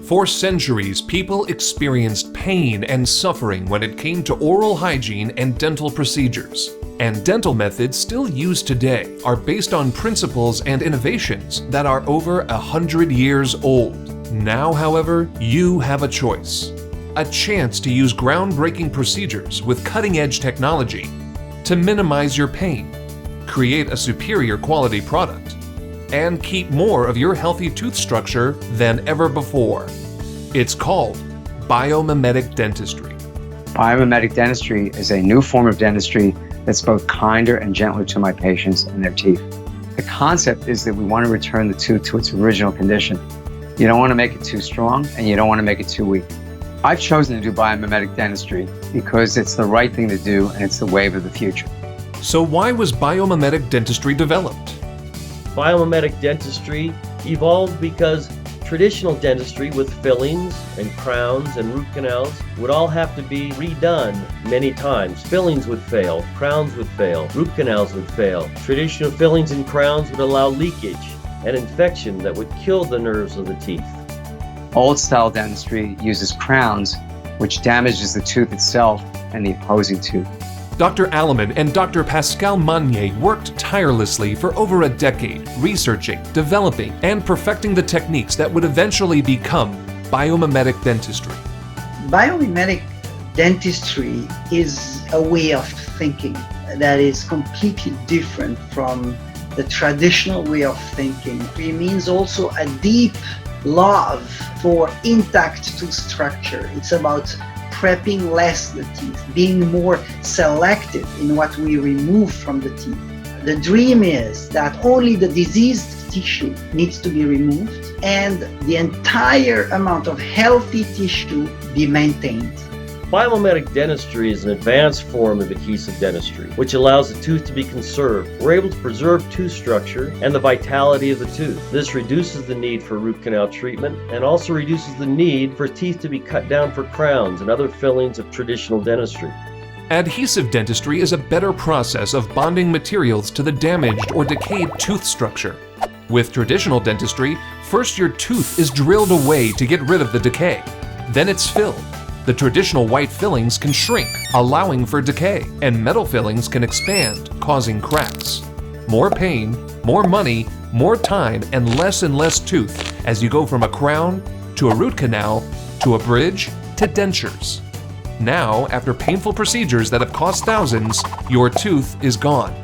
For centuries, people experienced pain and suffering when it came to oral hygiene and dental procedures. And dental methods still used today are based on principles and innovations that are over 100 years old. Now, however, you have a choice. A chance to use groundbreaking procedures with cutting-edge technology to minimize your pain, create a superior quality product, and keep more of your healthy tooth structure than ever before. It's called Biomimetic Dentistry. Biomimetic Dentistry is a new form of dentistry that's both kinder and gentler to my patients and their teeth. The concept is that we want to return the tooth to its original condition. You don't want to make it too strong, and you don't want to make it too weak. I've chosen to do biomimetic dentistry because it's the right thing to do and it's the wave of the future. So why was biomimetic dentistry developed? Biomimetic dentistry evolved because traditional dentistry with fillings and crowns and root canals would all have to be redone many times. Fillings would fail, crowns would fail, root canals would fail. Traditional fillings and crowns would allow leakage and infection that would kill the nerves of the teeth. Old-style dentistry uses crowns, which damages the tooth itself and the opposing tooth. Dr. Alleman and Dr. Pascal Magnier worked tirelessly for over a decade, researching, developing, and perfecting the techniques that would eventually become biomimetic dentistry. Biomimetic dentistry is a way of thinking that is completely different from the traditional way of thinking. It means also a deep love for intact tooth structure. It's about prepping less the teeth, being more selective in what we remove from the teeth. The dream is that only the diseased tissue needs to be removed and the entire amount of healthy tissue be maintained. Biomimetic dentistry is an advanced form of adhesive dentistry, which allows the tooth to be conserved. We're able to preserve tooth structure and the vitality of the tooth. This reduces the need for root canal treatment and also reduces the need for teeth to be cut down for crowns and other fillings of traditional dentistry. Adhesive dentistry is a better process of bonding materials to the damaged or decayed tooth structure. With traditional dentistry, first your tooth is drilled away to get rid of the decay. Then it's filled. The traditional white fillings can shrink, allowing for decay, and metal fillings can expand, causing cracks. More pain, more money, more time, and less tooth as you go from a crown to a root canal to a bridge to dentures. Now, after painful procedures that have cost thousands, your tooth is gone.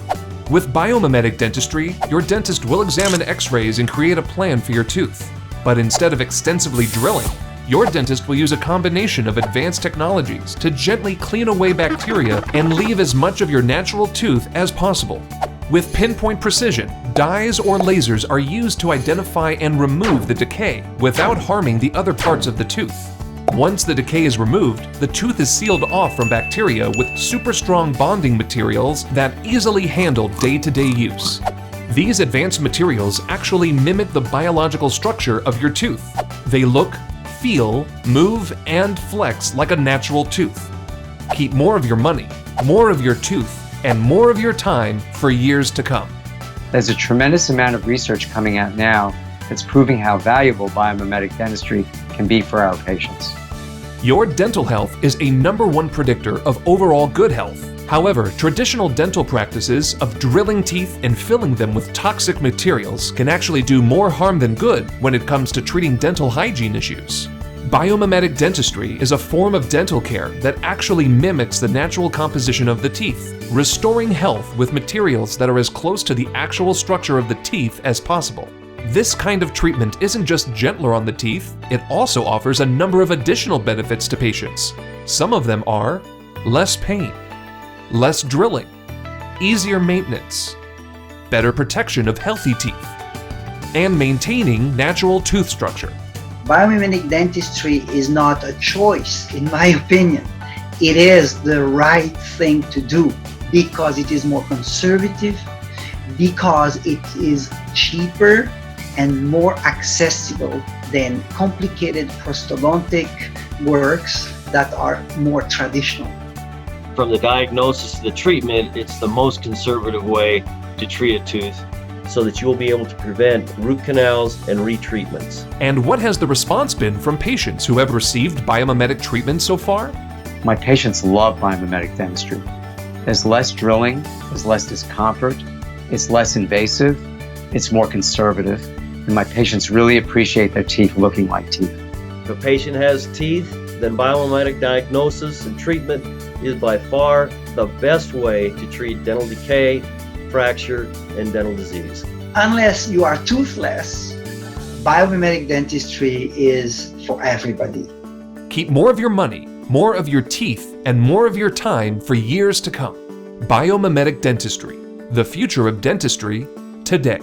With biomimetic dentistry, your dentist will examine x-rays and create a plan for your tooth. But instead of extensively drilling, your dentist will use a combination of advanced technologies to gently clean away bacteria and leave as much of your natural tooth as possible. With pinpoint precision, dyes or lasers are used to identify and remove the decay without harming the other parts of the tooth. Once the decay is removed, the tooth is sealed off from bacteria with super strong bonding materials that easily handle day-to-day use. These advanced materials actually mimic the biological structure of your tooth. They look, feel, move, and flex like a natural tooth. Keep more of your money, more of your tooth, and more of your time for years to come. There's a tremendous amount of research coming out now that's proving how valuable biomimetic dentistry can be for our patients. Your dental health is a #1 predictor of overall good health. However, traditional dental practices of drilling teeth and filling them with toxic materials can actually do more harm than good when it comes to treating dental hygiene issues. Biomimetic dentistry is a form of dental care that actually mimics the natural composition of the teeth, restoring health with materials that are as close to the actual structure of the teeth as possible. This kind of treatment isn't just gentler on the teeth, it also offers a number of additional benefits to patients. Some of them are less pain, less drilling, easier maintenance, better protection of healthy teeth, and maintaining natural tooth structure. Biomimetic dentistry is not a choice, in my opinion. It is the right thing to do because it is more conservative, because it is cheaper and more accessible than complicated prosthodontic works that are more traditional. From the diagnosis to the treatment, it's the most conservative way to treat a tooth. so that you'll be able to prevent root canals and retreatments. And what has the response been from patients who have received biomimetic treatment so far? My patients love biomimetic dentistry. There's less drilling, there's less discomfort, it's less invasive, it's more conservative, and my patients really appreciate their teeth looking like teeth. If a patient has teeth, then biomimetic diagnosis and treatment is by far the best way to treat dental decay, fracture, and dental disease. Unless you are toothless, biomimetic dentistry is for everybody. Keep more of your money, more of your teeth, and more of your time for years to come. Biomimetic Dentistry, the future of dentistry today.